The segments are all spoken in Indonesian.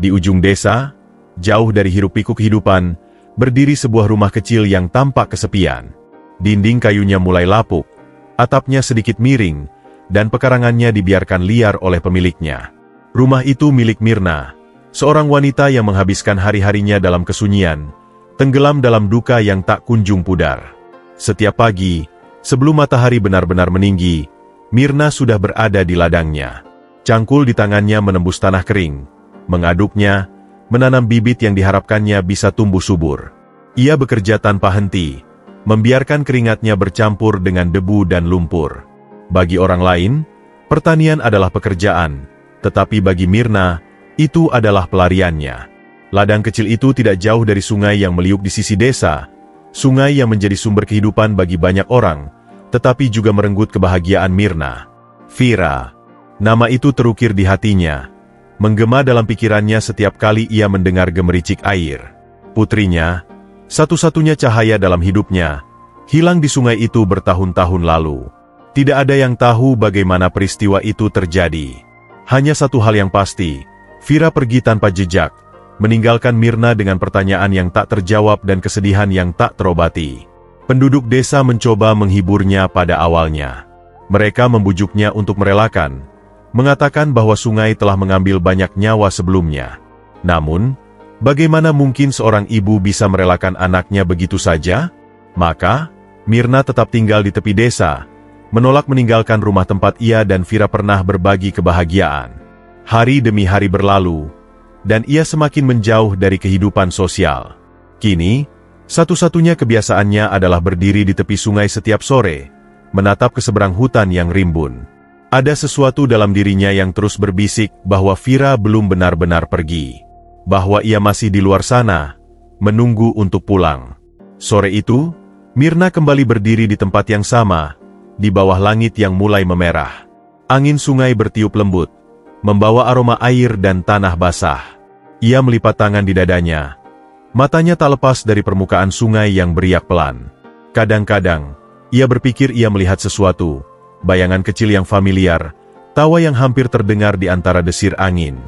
Di ujung desa, jauh dari hiruk-pikuk kehidupan, berdiri sebuah rumah kecil yang tampak kesepian. Dinding kayunya mulai lapuk, atapnya sedikit miring, dan pekarangannya dibiarkan liar oleh pemiliknya. Rumah itu milik Mirna, seorang wanita yang menghabiskan hari-harinya dalam kesunyian, tenggelam dalam duka yang tak kunjung pudar. Setiap pagi, sebelum matahari benar-benar meninggi, Mirna sudah berada di ladangnya. Cangkul di tangannya menembus tanah kering, mengaduknya, menanam bibit yang diharapkannya bisa tumbuh subur. Ia bekerja tanpa henti, membiarkan keringatnya bercampur dengan debu dan lumpur. Bagi orang lain, pertanian adalah pekerjaan, tetapi bagi Mirna, itu adalah pelariannya. Ladang kecil itu tidak jauh dari sungai yang meliuk di sisi desa, sungai yang menjadi sumber kehidupan bagi banyak orang, tetapi juga merenggut kebahagiaan Mirna. Vira, nama itu terukir di hatinya, menggema dalam pikirannya setiap kali ia mendengar gemericik air. Putrinya, satu-satunya cahaya dalam hidupnya, hilang di sungai itu bertahun-tahun lalu. Tidak ada yang tahu bagaimana peristiwa itu terjadi. Hanya satu hal yang pasti, Vira pergi tanpa jejak, meninggalkan Mirna dengan pertanyaan yang tak terjawab dan kesedihan yang tak terobati. Penduduk desa mencoba menghiburnya pada awalnya. Mereka membujuknya untuk merelakan, mengatakan bahwa sungai telah mengambil banyak nyawa sebelumnya. Namun, bagaimana mungkin seorang ibu bisa merelakan anaknya begitu saja? Maka, Mirna tetap tinggal di tepi desa, menolak meninggalkan rumah tempat ia dan Vira pernah berbagi kebahagiaan. Hari demi hari berlalu, dan ia semakin menjauh dari kehidupan sosial. Kini, satu-satunya kebiasaannya adalah berdiri di tepi sungai setiap sore, menatap ke seberang hutan yang rimbun. Ada sesuatu dalam dirinya yang terus berbisik bahwa Vira belum benar-benar pergi, bahwa ia masih di luar sana, menunggu untuk pulang. Sore itu, Mirna kembali berdiri di tempat yang sama, di bawah langit yang mulai memerah. Angin sungai bertiup lembut, membawa aroma air dan tanah basah. Ia melipat tangan di dadanya. Matanya tak lepas dari permukaan sungai yang beriak pelan. Kadang-kadang, ia berpikir ia melihat sesuatu, bayangan kecil yang familiar, tawa yang hampir terdengar di antara desir angin.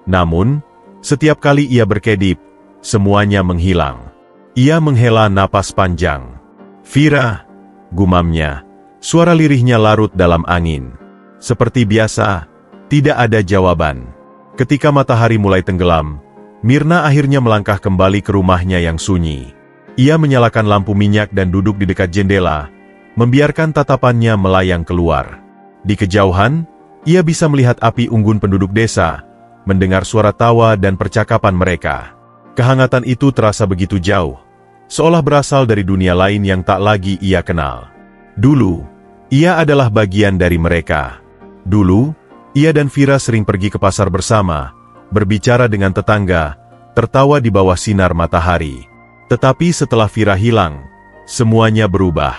Namun, setiap kali ia berkedip, semuanya menghilang. Ia menghela napas panjang. "Vira," gumamnya, suara lirihnya larut dalam angin. Seperti biasa, tidak ada jawaban. Ketika matahari mulai tenggelam, Mirna akhirnya melangkah kembali ke rumahnya yang sunyi. Ia menyalakan lampu minyak dan duduk di dekat jendela, membiarkan tatapannya melayang keluar. Di kejauhan, ia bisa melihat api unggun penduduk desa, mendengar suara tawa dan percakapan mereka. Kehangatan itu terasa begitu jauh, seolah berasal dari dunia lain yang tak lagi ia kenal. Dulu, ia adalah bagian dari mereka. Dulu, ia dan Vira sering pergi ke pasar bersama, berbicara dengan tetangga, tertawa di bawah sinar matahari. Tetapi setelah Vira hilang, semuanya berubah.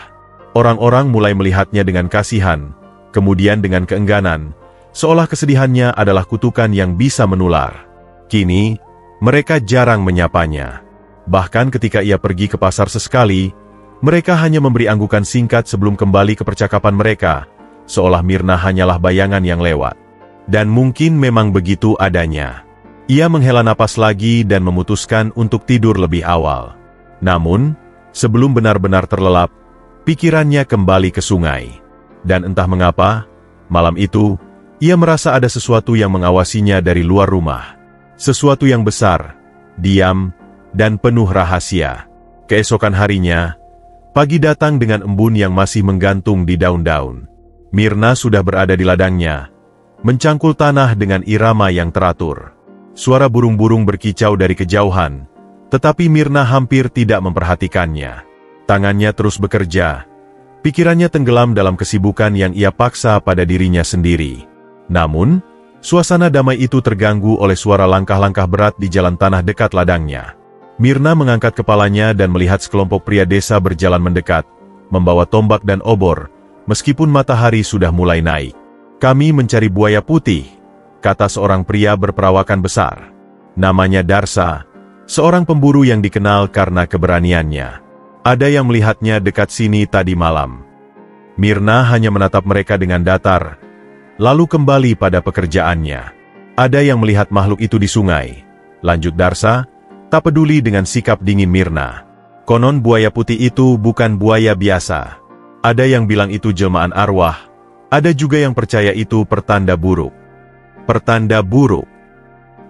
Orang-orang mulai melihatnya dengan kasihan, kemudian dengan keengganan, seolah kesedihannya adalah kutukan yang bisa menular. Kini, mereka jarang menyapanya. Bahkan ketika ia pergi ke pasar sesekali, mereka hanya memberi anggukan singkat sebelum kembali ke percakapan mereka, seolah Mirna hanyalah bayangan yang lewat. Dan mungkin memang begitu adanya. Ia menghela napas lagi dan memutuskan untuk tidur lebih awal. Namun, sebelum benar-benar terlelap, pikirannya kembali ke sungai. Dan entah mengapa, malam itu, ia merasa ada sesuatu yang mengawasinya dari luar rumah. Sesuatu yang besar, diam, dan penuh rahasia. Keesokan harinya, pagi datang dengan embun yang masih menggantung di daun-daun. Mirna sudah berada di ladangnya, mencangkul tanah dengan irama yang teratur. Suara burung-burung berkicau dari kejauhan, tetapi Mirna hampir tidak memperhatikannya. Tangannya terus bekerja, pikirannya tenggelam dalam kesibukan yang ia paksa pada dirinya sendiri. Namun, suasana damai itu terganggu oleh suara langkah-langkah berat di jalan tanah dekat ladangnya. Mirna mengangkat kepalanya dan melihat sekelompok pria desa berjalan mendekat, membawa tombak dan obor, meskipun matahari sudah mulai naik. "Kami mencari buaya putih," kata seorang pria berperawakan besar. Namanya Darsa, seorang pemburu yang dikenal karena keberaniannya. Ada yang melihatnya dekat sini tadi malam. Mirna hanya menatap mereka dengan datar, lalu kembali pada pekerjaannya. Ada yang melihat makhluk itu di sungai, lanjut Darsa, tak peduli dengan sikap dingin Myrna. Konon buaya putih itu bukan buaya biasa. Ada yang bilang itu jelmaan arwah, ada juga yang percaya itu pertanda buruk. Pertanda buruk.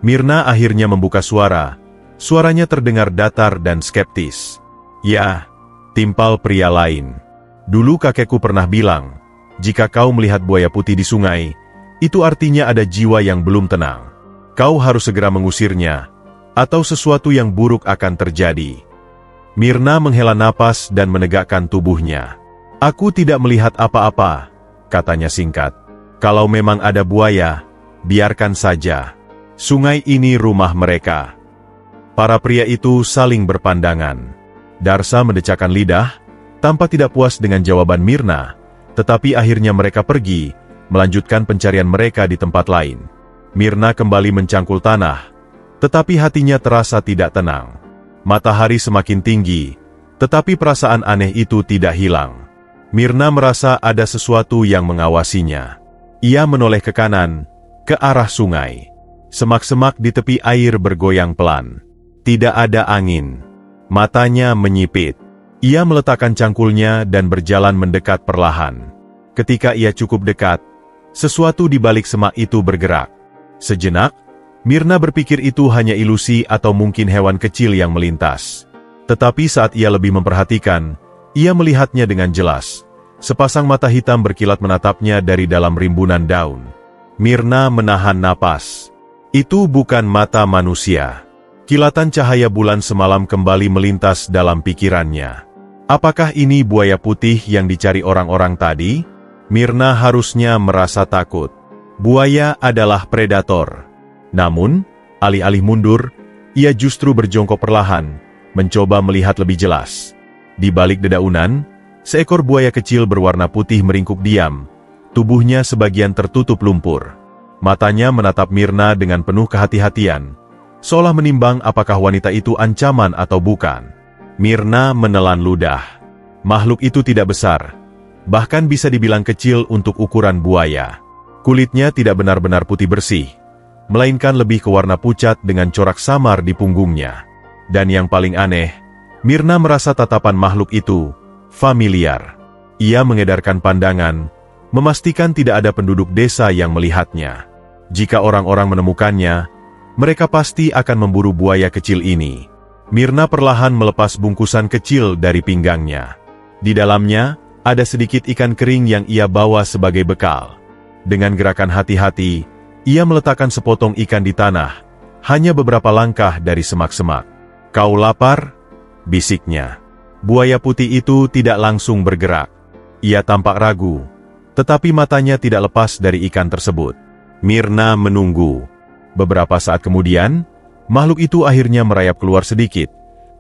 Myrna akhirnya membuka suara. Suaranya terdengar datar dan skeptis. Ya, timpal pria lain. Dulu kakekku pernah bilang, jika kau melihat buaya putih di sungai, itu artinya ada jiwa yang belum tenang. Kau harus segera mengusirnya, atau sesuatu yang buruk akan terjadi. Myrna menghela napas dan menegakkan tubuhnya. Aku tidak melihat apa-apa, katanya singkat. Kalau memang ada buaya, biarkan saja. Sungai ini rumah mereka. Para pria itu saling berpandangan. Darsa mendecakkan lidah, tanpa tidak puas dengan jawaban Myrna, tetapi akhirnya mereka pergi, melanjutkan pencarian mereka di tempat lain. Myrna kembali mencangkul tanah, tetapi hatinya terasa tidak tenang. Matahari semakin tinggi, tetapi perasaan aneh itu tidak hilang. Myrna merasa ada sesuatu yang mengawasinya. Ia menoleh ke kanan, ke arah sungai. Semak-semak di tepi air bergoyang pelan. Tidak ada angin. Matanya menyipit. Ia meletakkan cangkulnya dan berjalan mendekat perlahan. Ketika ia cukup dekat, sesuatu di balik semak itu bergerak. Sejenak, Myrna berpikir itu hanya ilusi atau mungkin hewan kecil yang melintas. Tetapi saat ia lebih memperhatikan, ia melihatnya dengan jelas. Sepasang mata hitam berkilat menatapnya dari dalam rimbunan daun. Myrna menahan napas. Itu bukan mata manusia. Kilatan cahaya bulan semalam kembali melintas dalam pikirannya. Apakah ini buaya putih yang dicari orang-orang tadi? Myrna harusnya merasa takut. Buaya adalah predator. Namun, alih-alih mundur, ia justru berjongkok perlahan, mencoba melihat lebih jelas. Di balik dedaunan, seekor buaya kecil berwarna putih meringkuk diam, tubuhnya sebagian tertutup lumpur. Matanya menatap Myrna dengan penuh kehati-hatian, seolah menimbang apakah wanita itu ancaman atau bukan. Myrna menelan ludah. Makhluk itu tidak besar, bahkan bisa dibilang kecil untuk ukuran buaya. Kulitnya tidak benar-benar putih bersih, melainkan lebih ke warna pucat dengan corak samar di punggungnya. Dan yang paling aneh, Myrna merasa tatapan makhluk itu familiar. Ia mengedarkan pandangan, memastikan tidak ada penduduk desa yang melihatnya. Jika orang-orang menemukannya, mereka pasti akan memburu buaya kecil ini. Myrna perlahan melepas bungkusan kecil dari pinggangnya. Di dalamnya, ada sedikit ikan kering yang ia bawa sebagai bekal. Dengan gerakan hati-hati, ia meletakkan sepotong ikan di tanah, hanya beberapa langkah dari semak-semak. "Kau lapar?" bisiknya. Buaya putih itu tidak langsung bergerak. Ia tampak ragu, tetapi matanya tidak lepas dari ikan tersebut. Myrna menunggu. Beberapa saat kemudian, makhluk itu akhirnya merayap keluar sedikit,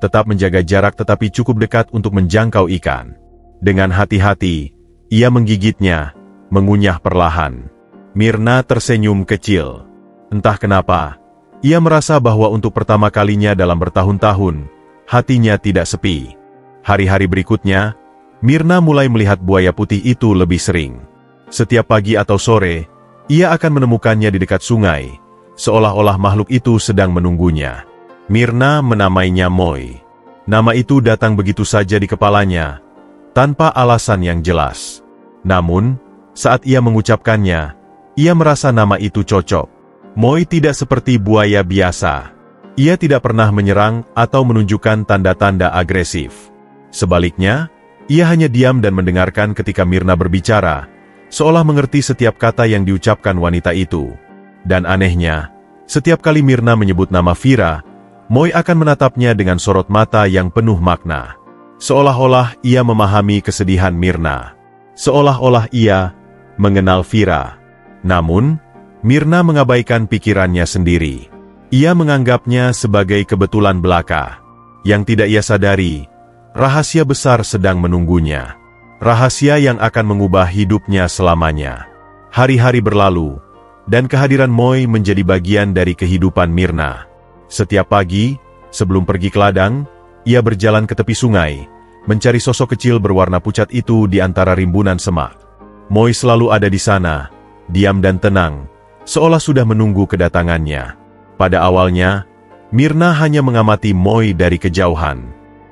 tetap menjaga jarak tetapi cukup dekat untuk menjangkau ikan. Dengan hati-hati, ia menggigitnya, mengunyah perlahan. Myrna tersenyum kecil. Entah kenapa, ia merasa bahwa untuk pertama kalinya dalam bertahun-tahun, hatinya tidak sepi. Hari-hari berikutnya, Myrna mulai melihat buaya putih itu lebih sering. Setiap pagi atau sore, ia akan menemukannya di dekat sungai, seolah-olah makhluk itu sedang menunggunya. Myrna menamainya Moi. Nama itu datang begitu saja di kepalanya, tanpa alasan yang jelas. Namun, saat ia mengucapkannya, ia merasa nama itu cocok. Moi tidak seperti buaya biasa. Ia tidak pernah menyerang atau menunjukkan tanda-tanda agresif. Sebaliknya, ia hanya diam dan mendengarkan ketika Myrna berbicara, seolah mengerti setiap kata yang diucapkan wanita itu. Dan anehnya, setiap kali Myrna menyebut nama Vira, Moi akan menatapnya dengan sorot mata yang penuh makna. Seolah-olah ia memahami kesedihan Myrna. Seolah-olah ia mengenal Vira. Namun, Myrna mengabaikan pikirannya sendiri. Ia menganggapnya sebagai kebetulan belaka. Yang tidak ia sadari, rahasia besar sedang menunggunya. Rahasia yang akan mengubah hidupnya selamanya. Hari-hari berlalu, dan kehadiran Moi menjadi bagian dari kehidupan Myrna. Setiap pagi, sebelum pergi ke ladang, ia berjalan ke tepi sungai, mencari sosok kecil berwarna pucat itu di antara rimbunan semak. Moi selalu ada di sana, diam dan tenang, seolah sudah menunggu kedatangannya. Pada awalnya, Myrna hanya mengamati Moi dari kejauhan.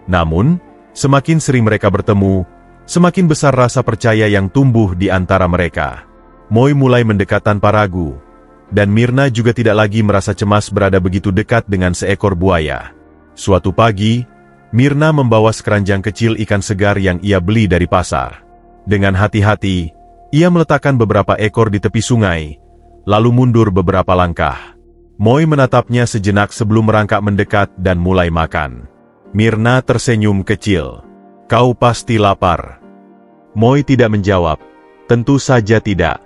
Namun, semakin sering mereka bertemu, semakin besar rasa percaya yang tumbuh di antara mereka. Moi mulai mendekat tanpa ragu, dan Myrna juga tidak lagi merasa cemas berada begitu dekat dengan seekor buaya. Suatu pagi, Myrna membawa sekeranjang kecil ikan segar yang ia beli dari pasar. Dengan hati-hati, ia meletakkan beberapa ekor di tepi sungai, lalu mundur beberapa langkah. Moi menatapnya sejenak sebelum merangkak mendekat dan mulai makan. Myrna tersenyum kecil. "Kau pasti lapar." Moi tidak menjawab. Tentu saja tidak.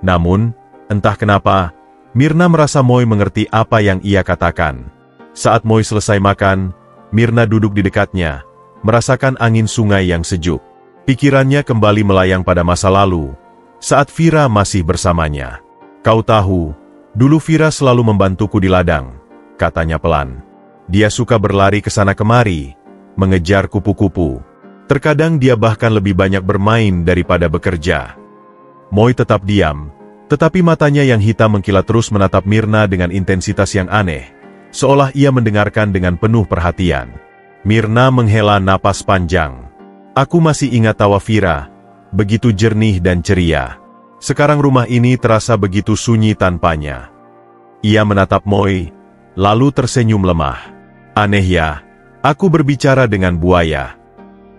Namun, entah kenapa, Myrna merasa Moi mengerti apa yang ia katakan. Saat Moi selesai makan, Myrna duduk di dekatnya, merasakan angin sungai yang sejuk. Pikirannya kembali melayang pada masa lalu, saat Vira masih bersamanya. "Kau tahu, dulu Vira selalu membantuku di ladang," katanya pelan. "Dia suka berlari ke sana kemari, mengejar kupu-kupu. Terkadang dia bahkan lebih banyak bermain daripada bekerja." Moi tetap diam, tetapi matanya yang hitam mengkilat terus menatap Myrna dengan intensitas yang aneh, seolah ia mendengarkan dengan penuh perhatian. Myrna menghela napas panjang. "Aku masih ingat tawa Vira, begitu jernih dan ceria. Sekarang rumah ini terasa begitu sunyi tanpanya." Ia menatap Moi, lalu tersenyum lemah. "Aneh ya, aku berbicara dengan buaya."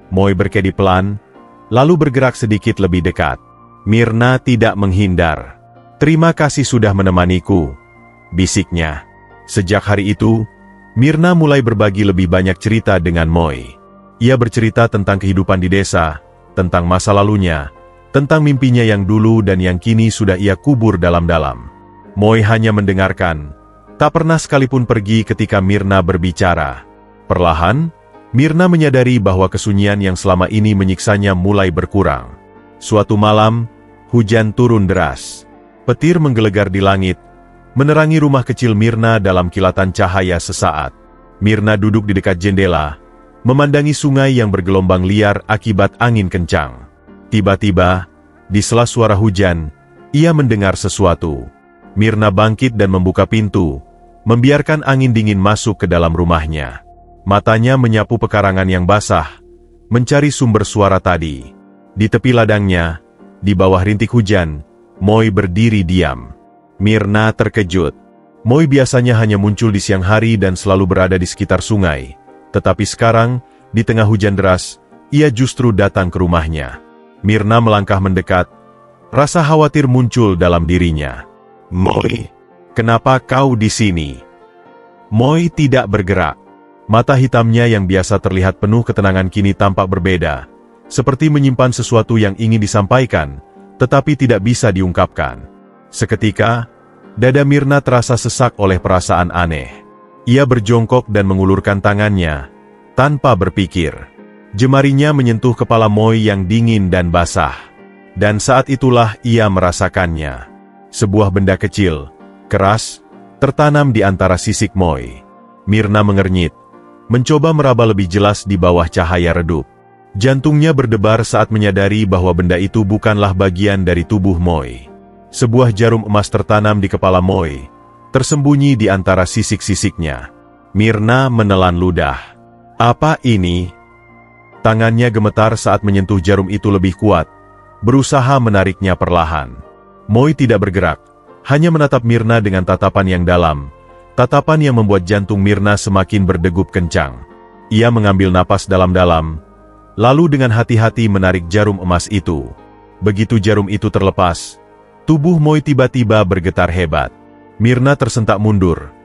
Moi berkedi pelan, lalu bergerak sedikit lebih dekat. Myrna tidak menghindar. "Terima kasih sudah menemaniku," bisiknya. Sejak hari itu, Myrna mulai berbagi lebih banyak cerita dengan Moi. Ia bercerita tentang kehidupan di desa, tentang masa lalunya, tentang mimpinya yang dulu dan yang kini sudah ia kubur dalam-dalam. Moi hanya mendengarkan, tak pernah sekalipun pergi ketika Myrna berbicara. Perlahan, Myrna menyadari bahwa kesunyian yang selama ini menyiksanya mulai berkurang. Suatu malam, hujan turun deras. Petir menggelegar di langit, menerangi rumah kecil Myrna dalam kilatan cahaya sesaat. Myrna duduk di dekat jendela, memandangi sungai yang bergelombang liar akibat angin kencang. Tiba-tiba, di sela suara hujan, ia mendengar sesuatu. Myrna bangkit dan membuka pintu, membiarkan angin dingin masuk ke dalam rumahnya. Matanya menyapu pekarangan yang basah, mencari sumber suara tadi. Di tepi ladangnya, di bawah rintik hujan, Moi berdiri diam. Myrna terkejut. Moi biasanya hanya muncul di siang hari dan selalu berada di sekitar sungai. Tetapi sekarang, di tengah hujan deras, ia justru datang ke rumahnya. Myrna melangkah mendekat. Rasa khawatir muncul dalam dirinya. "Moi, kenapa kau di sini?" Moi tidak bergerak. Mata hitamnya yang biasa terlihat penuh ketenangan kini tampak berbeda, seperti menyimpan sesuatu yang ingin disampaikan, tetapi tidak bisa diungkapkan. Seketika, dada Myrna terasa sesak oleh perasaan aneh. Ia berjongkok dan mengulurkan tangannya, tanpa berpikir. Jemarinya menyentuh kepala Moi yang dingin dan basah. Dan saat itulah ia merasakannya. Sebuah benda kecil, keras, tertanam di antara sisik Moi. Myrna mengernyit, mencoba meraba lebih jelas di bawah cahaya redup. Jantungnya berdebar saat menyadari bahwa benda itu bukanlah bagian dari tubuh Moi. Sebuah jarum emas tertanam di kepala Moi, tersembunyi di antara sisik-sisiknya. Myrna menelan ludah. "Apa ini?" Tangannya gemetar saat menyentuh jarum itu lebih kuat, berusaha menariknya perlahan. Moi tidak bergerak, hanya menatap Myrna dengan tatapan yang dalam, tatapan yang membuat jantung Myrna semakin berdegup kencang. Ia mengambil napas dalam-dalam, lalu dengan hati-hati menarik jarum emas itu. Begitu jarum itu terlepas, tubuh Moi tiba-tiba bergetar hebat. Myrna tersentak mundur.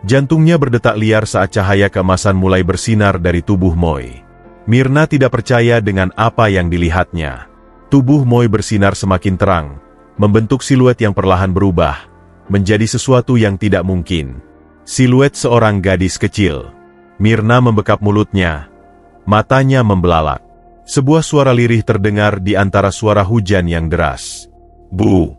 Jantungnya berdetak liar saat cahaya keemasan mulai bersinar dari tubuh Moi. Myrna tidak percaya dengan apa yang dilihatnya. Tubuh Moi bersinar semakin terang, membentuk siluet yang perlahan berubah, menjadi sesuatu yang tidak mungkin. Siluet seorang gadis kecil. Myrna membekap mulutnya. Matanya membelalak. Sebuah suara lirih terdengar di antara suara hujan yang deras. "Bu!"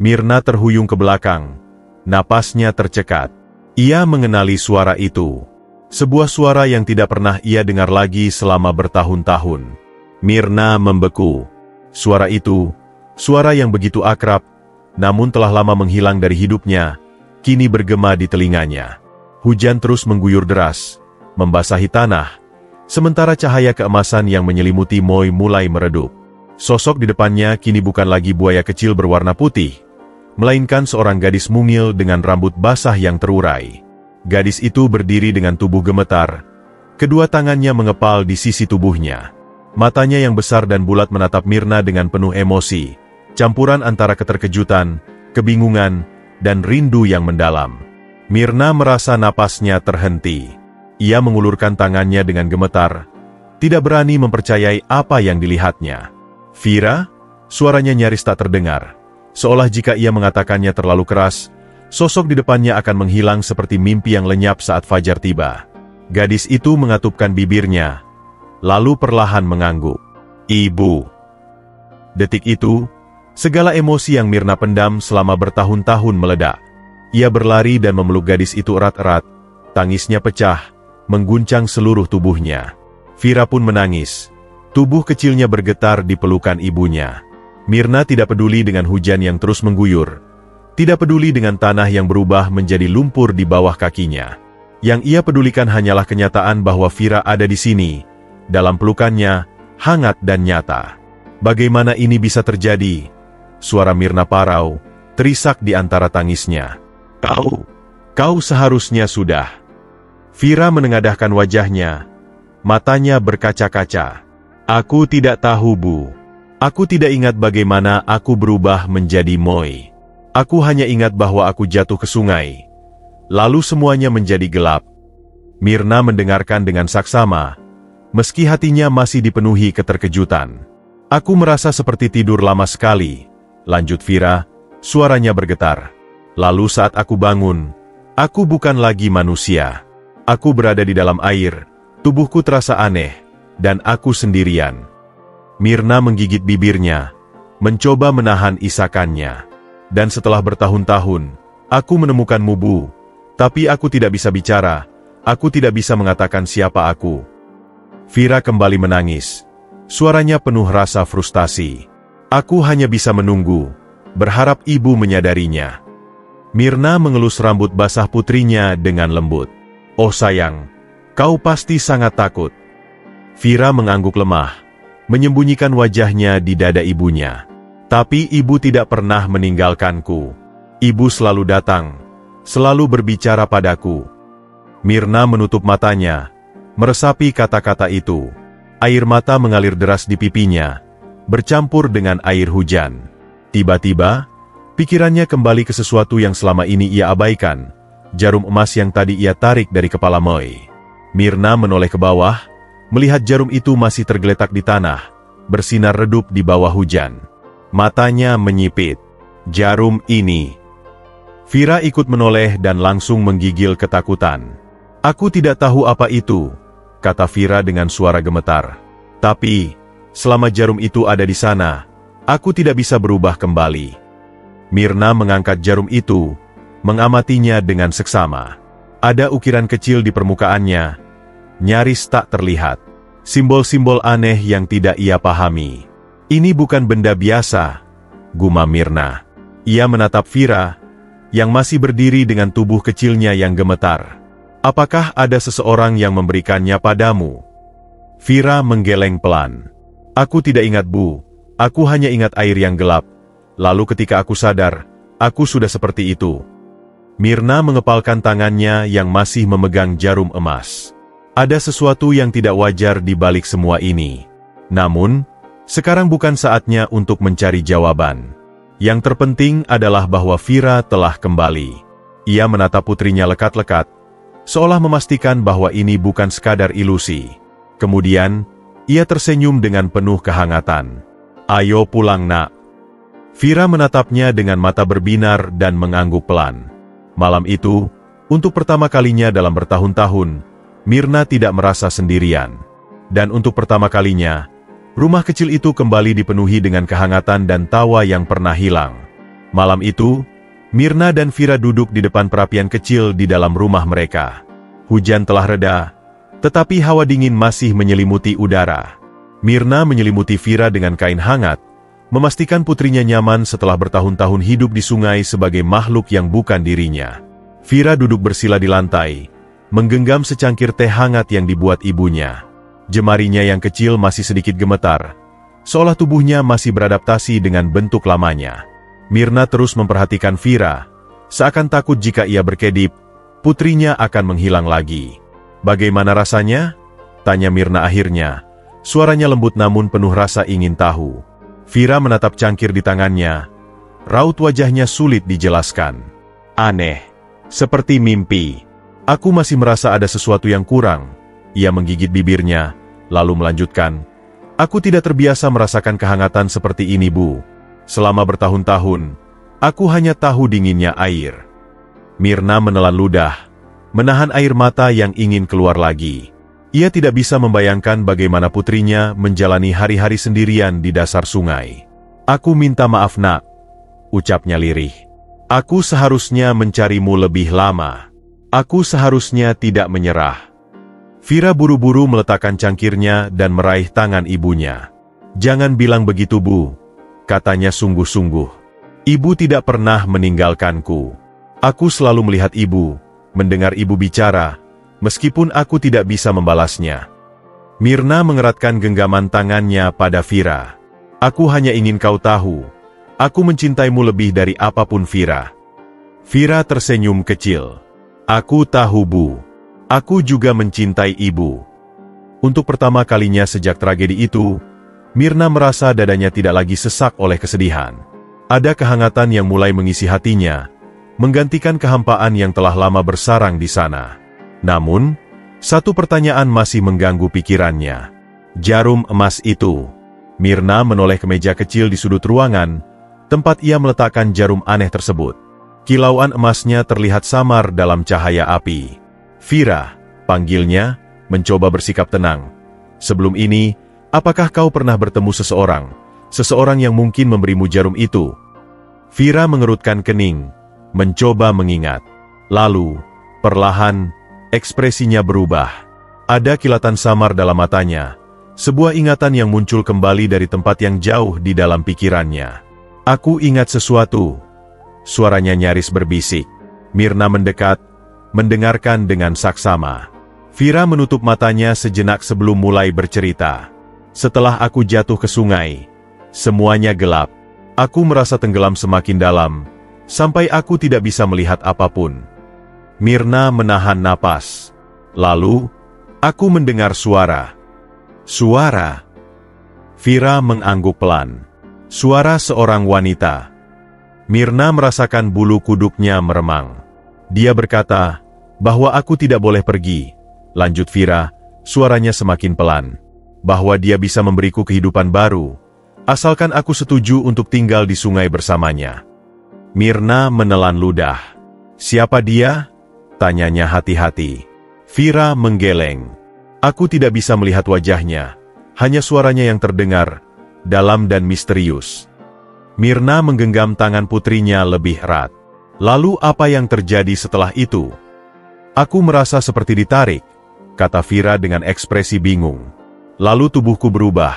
Myrna terhuyung ke belakang. Napasnya tercekat. Ia mengenali suara itu. Sebuah suara yang tidak pernah ia dengar lagi selama bertahun-tahun. Myrna membeku. Suara itu, suara yang begitu akrab, namun telah lama menghilang dari hidupnya, kini bergema di telinganya. Hujan terus mengguyur deras, membasahi tanah, sementara cahaya keemasan yang menyelimuti Moi mulai meredup. Sosok di depannya kini bukan lagi buaya kecil berwarna putih, melainkan seorang gadis mungil dengan rambut basah yang terurai. Gadis itu berdiri dengan tubuh gemetar, kedua tangannya mengepal di sisi tubuhnya. Matanya yang besar dan bulat menatap Myrna dengan penuh emosi, campuran antara keterkejutan, kebingungan, dan rindu yang mendalam. Myrna merasa napasnya terhenti. Ia mengulurkan tangannya dengan gemetar, tidak berani mempercayai apa yang dilihatnya. "Vira?" Suaranya nyaris tak terdengar, seolah jika ia mengatakannya terlalu keras, sosok di depannya akan menghilang seperti mimpi yang lenyap saat fajar tiba. Gadis itu mengatupkan bibirnya, lalu perlahan mengangguk. "Ibu." Detik itu, segala emosi yang Myrna pendam selama bertahun-tahun meledak. Ia berlari dan memeluk gadis itu erat-erat, tangisnya pecah, mengguncang seluruh tubuhnya. Vira pun menangis. Tubuh kecilnya bergetar di pelukan ibunya. Myrna tidak peduli dengan hujan yang terus mengguyur, tidak peduli dengan tanah yang berubah menjadi lumpur di bawah kakinya. Yang ia pedulikan hanyalah kenyataan bahwa Vira ada di sini, dalam pelukannya, hangat dan nyata. Bagaimana ini bisa terjadi? Suara Myrna parau, terisak di antara tangisnya. Kau seharusnya sudah." Vira menengadahkan wajahnya, matanya berkaca-kaca. "Aku tidak tahu, Bu. Aku tidak ingat bagaimana aku berubah menjadi Moi. Aku hanya ingat bahwa aku jatuh ke sungai. Lalu semuanya menjadi gelap." Myrna mendengarkan dengan saksama, meski hatinya masih dipenuhi keterkejutan. "Aku merasa seperti tidur lama sekali," lanjut Vira, suaranya bergetar. "Lalu saat aku bangun, aku bukan lagi manusia. Aku berada di dalam air, tubuhku terasa aneh, dan aku sendirian." Myrna menggigit bibirnya, mencoba menahan isakannya. "Dan setelah bertahun-tahun, aku menemukanmu, Bu. Tapi aku tidak bisa bicara, aku tidak bisa mengatakan siapa aku." Vira kembali menangis. Suaranya penuh rasa frustasi. "Aku hanya bisa menunggu, berharap ibu menyadarinya." Myrna mengelus rambut basah putrinya dengan lembut. "Oh sayang, kau pasti sangat takut." Vira mengangguk lemah, menyembunyikan wajahnya di dada ibunya. "Tapi ibu tidak pernah meninggalkanku. Ibu selalu datang, selalu berbicara padaku." Myrna menutup matanya, meresapi kata-kata itu. Air mata mengalir deras di pipinya, bercampur dengan air hujan. Tiba-tiba, pikirannya kembali ke sesuatu yang selama ini ia abaikan, jarum emas yang tadi ia tarik dari kepala Moi. Myrna menoleh ke bawah, melihat jarum itu masih tergeletak di tanah, bersinar redup di bawah hujan. Matanya menyipit. "Jarum ini." Vira ikut menoleh dan langsung menggigil ketakutan. "Aku tidak tahu apa itu," kata Vira dengan suara gemetar. "Tapi, selama jarum itu ada di sana, aku tidak bisa berubah kembali." Myrna mengangkat jarum itu, mengamatinya dengan seksama. Ada ukiran kecil di permukaannya, nyaris tak terlihat. Simbol-simbol aneh yang tidak ia pahami. "Ini bukan benda biasa," gumam Myrna. Ia menatap Vira, yang masih berdiri dengan tubuh kecilnya yang gemetar. "Apakah ada seseorang yang memberikannya padamu?" Vira menggeleng pelan. "Aku tidak ingat, Bu. Aku hanya ingat air yang gelap. Lalu ketika aku sadar, aku sudah seperti itu." Myrna mengepalkan tangannya yang masih memegang jarum emas. Ada sesuatu yang tidak wajar di balik semua ini. Namun, sekarang bukan saatnya untuk mencari jawaban. Yang terpenting adalah bahwa Vira telah kembali. Ia menatap putrinya lekat-lekat, seolah memastikan bahwa ini bukan sekadar ilusi. Kemudian, ia tersenyum dengan penuh kehangatan. "Ayo pulang, Nak." Vira menatapnya dengan mata berbinar dan mengangguk pelan. Malam itu, untuk pertama kalinya dalam bertahun-tahun, Myrna tidak merasa sendirian. Dan untuk pertama kalinya, rumah kecil itu kembali dipenuhi dengan kehangatan dan tawa yang pernah hilang. Malam itu, Myrna dan Vira duduk di depan perapian kecil di dalam rumah mereka. Hujan telah reda, tetapi hawa dingin masih menyelimuti udara. Myrna menyelimuti Vira dengan kain hangat, memastikan putrinya nyaman setelah bertahun-tahun hidup di sungai sebagai makhluk yang bukan dirinya. Vira duduk bersila di lantai, menggenggam secangkir teh hangat yang dibuat ibunya. Jemarinya yang kecil masih sedikit gemetar, seolah tubuhnya masih beradaptasi dengan bentuk lamanya. Mirna terus memperhatikan Vira, seakan takut jika ia berkedip, putrinya akan menghilang lagi. "Bagaimana rasanya?" tanya Mirna akhirnya. Suaranya lembut namun penuh rasa ingin tahu. Vira menatap cangkir di tangannya. Raut wajahnya sulit dijelaskan. "Aneh. Seperti mimpi. Aku masih merasa ada sesuatu yang kurang." Ia menggigit bibirnya, lalu melanjutkan. "Aku tidak terbiasa merasakan kehangatan seperti ini, Bu. Selama bertahun-tahun, aku hanya tahu dinginnya air." Mirna menelan ludah, menahan air mata yang ingin keluar lagi. Ia tidak bisa membayangkan bagaimana putrinya menjalani hari-hari sendirian di dasar sungai. "Aku minta maaf, Nak," ucapnya lirih. "Aku seharusnya mencarimu lebih lama. Aku seharusnya tidak menyerah." Vira buru-buru meletakkan cangkirnya dan meraih tangan ibunya. "Jangan bilang begitu, Bu," katanya sungguh-sungguh. "Ibu tidak pernah meninggalkanku. Aku selalu melihat ibu, mendengar ibu bicara, meskipun aku tidak bisa membalasnya." Mirna mengeratkan genggaman tangannya pada Vira. "Aku hanya ingin kau tahu, aku mencintaimu lebih dari apapun, Vira." Vira tersenyum kecil. "Aku tahu, Bu. Aku juga mencintai ibu." Untuk pertama kalinya sejak tragedi itu, Mirna merasa dadanya tidak lagi sesak oleh kesedihan. Ada kehangatan yang mulai mengisi hatinya, menggantikan kehampaan yang telah lama bersarang di sana. Namun, satu pertanyaan masih mengganggu pikirannya. Jarum emas itu. Mirna menoleh ke meja kecil di sudut ruangan, tempat ia meletakkan jarum aneh tersebut. Kilauan emasnya terlihat samar dalam cahaya api. "Vira," panggilnya, mencoba bersikap tenang. "Sebelum ini, apakah kau pernah bertemu seseorang yang mungkin memberimu jarum itu?" Vira mengerutkan kening, mencoba mengingat. Lalu, perlahan, ekspresinya berubah. Ada kilatan samar dalam matanya, sebuah ingatan yang muncul kembali dari tempat yang jauh di dalam pikirannya. "Aku ingat sesuatu," suaranya nyaris berbisik. Mirna mendekat, mendengarkan dengan saksama. Vira menutup matanya sejenak sebelum mulai bercerita. "Setelah aku jatuh ke sungai, semuanya gelap. Aku merasa tenggelam semakin dalam, sampai aku tidak bisa melihat apapun." Mirna menahan napas. Lalu, "Aku mendengar suara." "Suara?" Vira mengangguk pelan. "Suara seorang wanita." Mirna merasakan bulu kuduknya meremang. "Dia berkata bahwa aku tidak boleh pergi," lanjut Vira, suaranya semakin pelan. "Bahwa dia bisa memberiku kehidupan baru, asalkan aku setuju untuk tinggal di sungai bersamanya." Mirna menelan ludah. "Siapa dia?" tanyanya hati-hati. Vira menggeleng. "Aku tidak bisa melihat wajahnya, hanya suaranya yang terdengar, dalam dan misterius." Mirna menggenggam tangan putrinya lebih erat. "Lalu apa yang terjadi setelah itu?" "Aku merasa seperti ditarik," kata Vira dengan ekspresi bingung. "Lalu tubuhku berubah,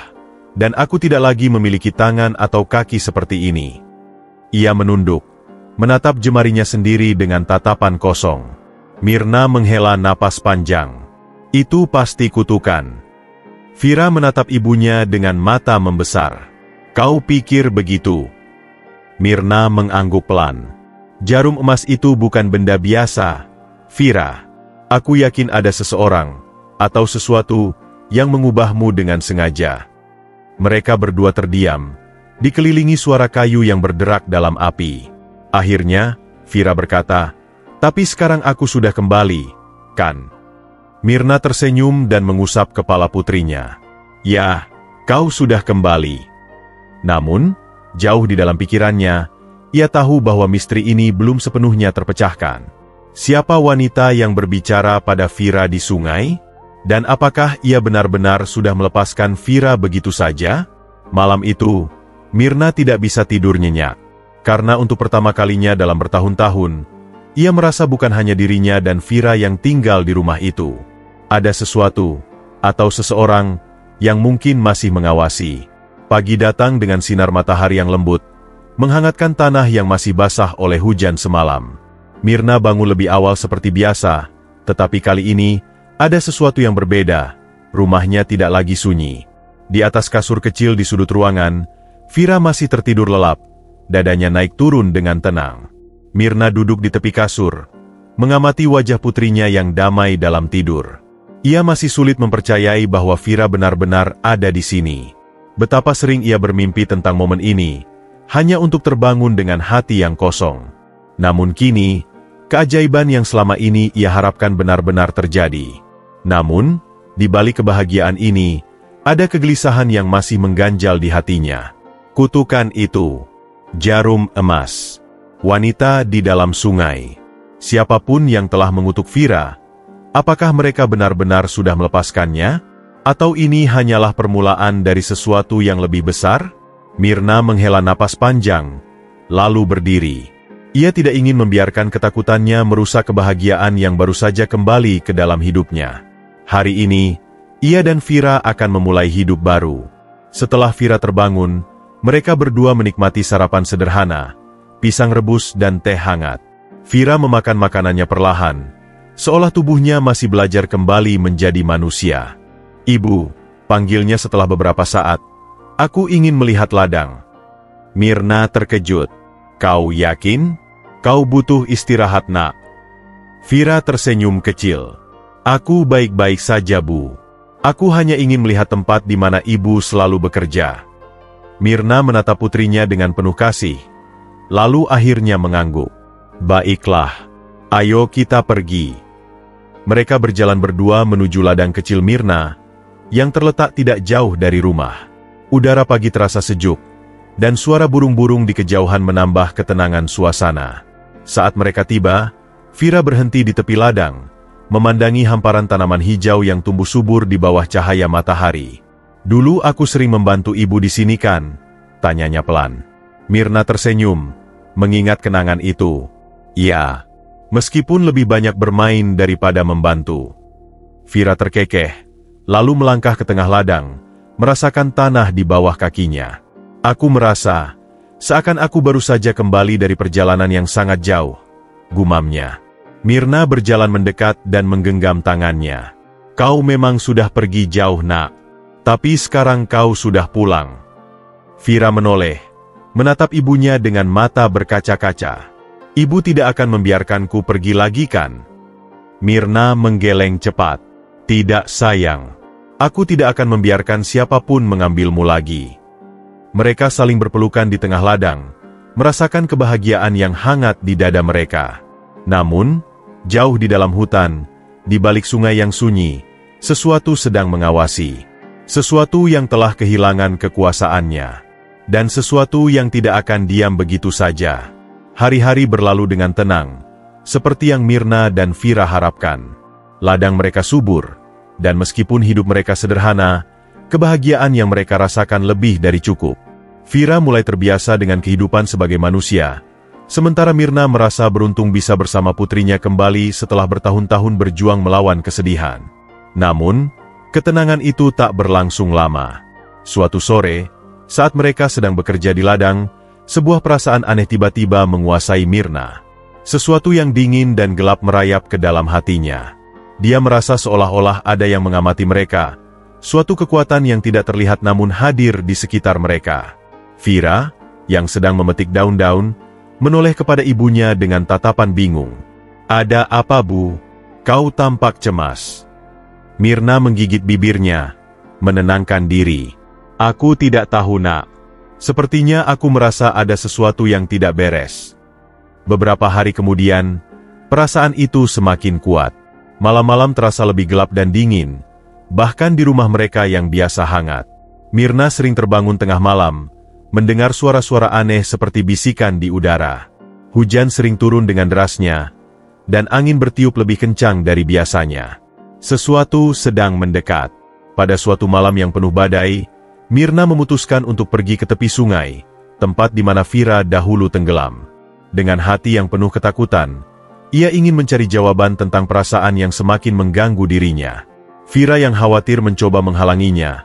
dan aku tidak lagi memiliki tangan atau kaki seperti ini." Ia menunduk, menatap jemarinya sendiri dengan tatapan kosong. Mirna menghela napas panjang. "Itu pasti kutukan." Vira menatap ibunya dengan mata membesar. "Kau pikir begitu?" Mirna mengangguk pelan. "Jarum emas itu bukan benda biasa, Vira. Aku yakin ada seseorang, atau sesuatu, yang mengubahmu dengan sengaja." Mereka berdua terdiam, dikelilingi suara kayu yang berderak dalam api. Akhirnya, Vira berkata, "Tapi sekarang aku sudah kembali, kan?" Mirna tersenyum dan mengusap kepala putrinya. "Ya, kau sudah kembali." Namun, jauh di dalam pikirannya, ia tahu bahwa misteri ini belum sepenuhnya terpecahkan. Siapa wanita yang berbicara pada Vira di sungai? Dan apakah ia benar-benar sudah melepaskan Vira begitu saja? Malam itu, Mirna tidak bisa tidur nyenyak. Karena untuk pertama kalinya dalam bertahun-tahun, ia merasa bukan hanya dirinya dan Vira yang tinggal di rumah itu. Ada sesuatu, atau seseorang, yang mungkin masih mengawasi. Pagi datang dengan sinar matahari yang lembut, menghangatkan tanah yang masih basah oleh hujan semalam. Mirna bangun lebih awal seperti biasa, tetapi kali ini, ada sesuatu yang berbeda. Rumahnya tidak lagi sunyi. Di atas kasur kecil di sudut ruangan, Vira masih tertidur lelap. Dadanya naik turun dengan tenang. Mirna duduk di tepi kasur, mengamati wajah putrinya yang damai dalam tidur. Ia masih sulit mempercayai bahwa Vira benar-benar ada di sini. Betapa sering ia bermimpi tentang momen ini, hanya untuk terbangun dengan hati yang kosong. Namun kini, keajaiban yang selama ini ia harapkan benar-benar terjadi. Namun, di balik kebahagiaan ini, ada kegelisahan yang masih mengganjal di hatinya. Kutukan itu, jarum emas, wanita di dalam sungai. Siapapun yang telah mengutuk Vira, apakah mereka benar-benar sudah melepaskannya? Atau ini hanyalah permulaan dari sesuatu yang lebih besar? Mirna menghela napas panjang, lalu berdiri. Ia tidak ingin membiarkan ketakutannya merusak kebahagiaan yang baru saja kembali ke dalam hidupnya. Hari ini, ia dan Vira akan memulai hidup baru. Setelah Vira terbangun, mereka berdua menikmati sarapan sederhana, pisang rebus dan teh hangat. Vira memakan makanannya perlahan, seolah tubuhnya masih belajar kembali menjadi manusia. "Ibu," panggilnya setelah beberapa saat, "aku ingin melihat ladang." Mirna terkejut. "Kau yakin? Kau butuh istirahat, nak." Vira tersenyum kecil. "Aku baik-baik saja, Bu. Aku hanya ingin melihat tempat di mana ibu selalu bekerja." Mirna menatap putrinya dengan penuh kasih, lalu akhirnya mengangguk. "Baiklah, ayo kita pergi." Mereka berjalan berdua menuju ladang kecil Mirna, yang terletak tidak jauh dari rumah. Udara pagi terasa sejuk, dan suara burung-burung di kejauhan menambah ketenangan suasana. Saat mereka tiba, Vira berhenti di tepi ladang, memandangi hamparan tanaman hijau yang tumbuh subur di bawah cahaya matahari. "Dulu aku sering membantu ibu di sini kan?" tanyanya pelan. Mirna tersenyum, mengingat kenangan itu. "Ya, meskipun lebih banyak bermain daripada membantu." Vira terkekeh, lalu melangkah ke tengah ladang, merasakan tanah di bawah kakinya. "Aku merasa, seakan aku baru saja kembali dari perjalanan yang sangat jauh," gumamnya. Mirna berjalan mendekat dan menggenggam tangannya. "Kau memang sudah pergi jauh, nak. Tapi sekarang kau sudah pulang." Vira menoleh, menatap ibunya dengan mata berkaca-kaca. "Ibu tidak akan membiarkanku pergi lagi kan?" Mirna menggeleng cepat. "Tidak, sayang. Aku tidak akan membiarkan siapapun mengambilmu lagi." Mereka saling berpelukan di tengah ladang, merasakan kebahagiaan yang hangat di dada mereka. Namun, jauh di dalam hutan, di balik sungai yang sunyi, sesuatu sedang mengawasi. Sesuatu yang telah kehilangan kekuasaannya. Dan sesuatu yang tidak akan diam begitu saja. Hari-hari berlalu dengan tenang, seperti yang Mirna dan Vira harapkan. Ladang mereka subur, dan meskipun hidup mereka sederhana, kebahagiaan yang mereka rasakan lebih dari cukup. Vira mulai terbiasa dengan kehidupan sebagai manusia, sementara Mirna merasa beruntung bisa bersama putrinya kembali setelah bertahun-tahun berjuang melawan kesedihan. Namun, ketenangan itu tak berlangsung lama. Suatu sore, saat mereka sedang bekerja di ladang, sebuah perasaan aneh tiba-tiba menguasai Mirna. Sesuatu yang dingin dan gelap merayap ke dalam hatinya. Dia merasa seolah-olah ada yang mengamati mereka, suatu kekuatan yang tidak terlihat namun hadir di sekitar mereka. Vira, yang sedang memetik daun-daun, menoleh kepada ibunya dengan tatapan bingung. "Ada apa, Bu? Kau tampak cemas." Mirna menggigit bibirnya, menenangkan diri. "Aku tidak tahu, nak. Sepertinya aku merasa ada sesuatu yang tidak beres." Beberapa hari kemudian, perasaan itu semakin kuat. Malam-malam terasa lebih gelap dan dingin, bahkan di rumah mereka yang biasa hangat. Mirna sering terbangun tengah malam, mendengar suara-suara aneh seperti bisikan di udara. Hujan sering turun dengan derasnya, dan angin bertiup lebih kencang dari biasanya. Sesuatu sedang mendekat. Pada suatu malam yang penuh badai, Mirna memutuskan untuk pergi ke tepi sungai, tempat di mana Vira dahulu tenggelam. Dengan hati yang penuh ketakutan, ia ingin mencari jawaban tentang perasaan yang semakin mengganggu dirinya. Vira yang khawatir mencoba menghalanginya,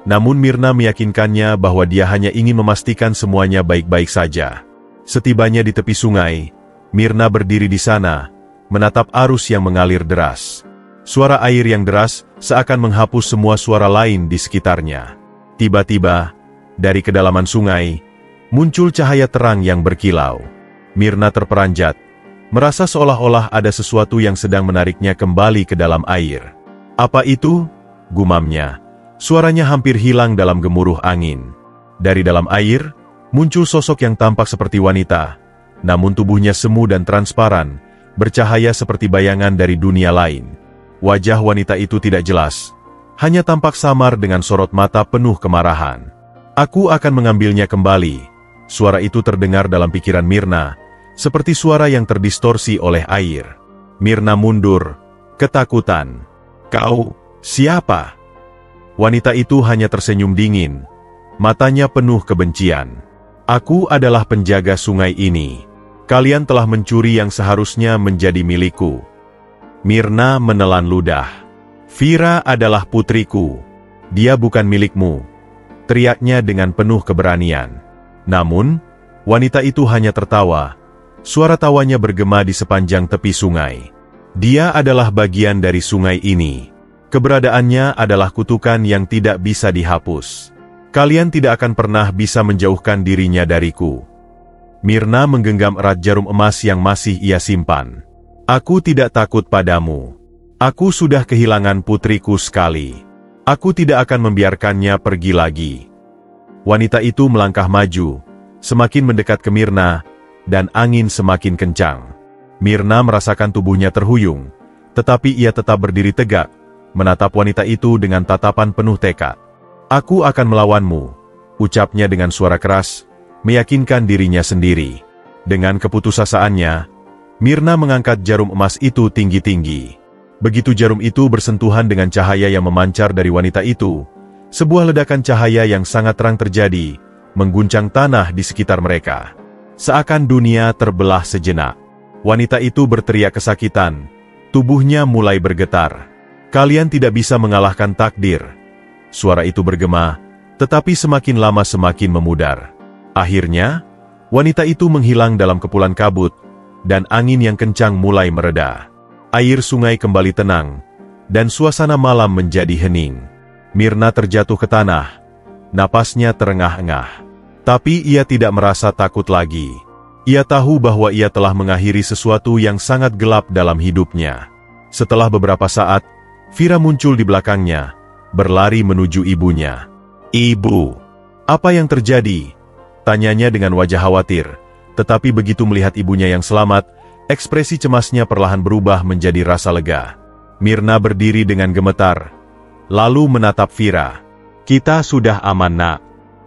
namun Mirna meyakinkannya bahwa dia hanya ingin memastikan semuanya baik-baik saja. Setibanya di tepi sungai, Mirna berdiri di sana, menatap arus yang mengalir deras. Suara air yang deras seakan menghapus semua suara lain di sekitarnya. Tiba-tiba, dari kedalaman sungai, muncul cahaya terang yang berkilau. Mirna terperanjat, merasa seolah-olah ada sesuatu yang sedang menariknya kembali ke dalam air. "Apa itu?" gumamnya. Suaranya hampir hilang dalam gemuruh angin. Dari dalam air, muncul sosok yang tampak seperti wanita, namun tubuhnya semu dan transparan, bercahaya seperti bayangan dari dunia lain. Wajah wanita itu tidak jelas, hanya tampak samar dengan sorot mata penuh kemarahan. "Aku akan mengambilnya kembali." Suara itu terdengar dalam pikiran Mirna, seperti suara yang terdistorsi oleh air. Mirna mundur, ketakutan. "Kau, siapa?" Wanita itu hanya tersenyum dingin, matanya penuh kebencian. "Aku adalah penjaga sungai ini. Kalian telah mencuri yang seharusnya menjadi milikku." Mirna menelan ludah. "Vira adalah putriku. Dia bukan milikmu," teriaknya dengan penuh keberanian. Namun, wanita itu hanya tertawa. Suara tawanya bergema di sepanjang tepi sungai. "Dia adalah bagian dari sungai ini. Keberadaannya adalah kutukan yang tidak bisa dihapus. Kalian tidak akan pernah bisa menjauhkan dirinya dariku." Mirna menggenggam erat jarum emas yang masih ia simpan. "Aku tidak takut padamu. Aku sudah kehilangan putriku sekali. Aku tidak akan membiarkannya pergi lagi." Wanita itu melangkah maju, semakin mendekat ke Mirna, dan angin semakin kencang. Mirna merasakan tubuhnya terhuyung, tetapi ia tetap berdiri tegak, menatap wanita itu dengan tatapan penuh tekad. "Aku akan melawanmu," ucapnya dengan suara keras, meyakinkan dirinya sendiri. Dengan keputusasaannya, Mirna mengangkat jarum emas itu tinggi-tinggi. Begitu jarum itu bersentuhan dengan cahaya yang memancar dari wanita itu, sebuah ledakan cahaya yang sangat terang terjadi, mengguncang tanah di sekitar mereka. Seakan dunia terbelah sejenak. Wanita itu berteriak kesakitan, tubuhnya mulai bergetar. "Kalian tidak bisa mengalahkan takdir." Suara itu bergema, tetapi semakin lama semakin memudar. Akhirnya, wanita itu menghilang dalam kepulan kabut, dan angin yang kencang mulai mereda. Air sungai kembali tenang, dan suasana malam menjadi hening. Mirna terjatuh ke tanah, napasnya terengah-engah. Tapi ia tidak merasa takut lagi. Ia tahu bahwa ia telah mengakhiri sesuatu yang sangat gelap dalam hidupnya. Setelah beberapa saat, Vira muncul di belakangnya, berlari menuju ibunya. "Ibu, apa yang terjadi?" tanyanya dengan wajah khawatir. Tetapi begitu melihat ibunya yang selamat, ekspresi cemasnya perlahan berubah menjadi rasa lega. Mirna berdiri dengan gemetar, lalu menatap Vira. "Kita sudah aman, Nak.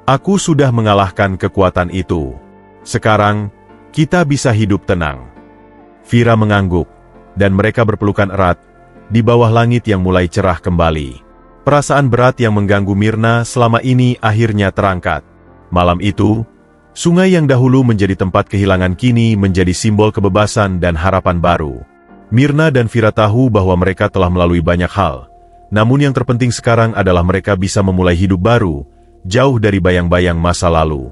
Aku sudah mengalahkan kekuatan itu. Sekarang, kita bisa hidup tenang." Vira mengangguk, dan mereka berpelukan erat, di bawah langit yang mulai cerah kembali. Perasaan berat yang mengganggu Mirna selama ini akhirnya terangkat. Malam itu, sungai yang dahulu menjadi tempat kehilangan kini menjadi simbol kebebasan dan harapan baru. Mirna dan Vira tahu bahwa mereka telah melalui banyak hal, namun yang terpenting sekarang adalah mereka bisa memulai hidup baru, jauh dari bayang-bayang masa lalu.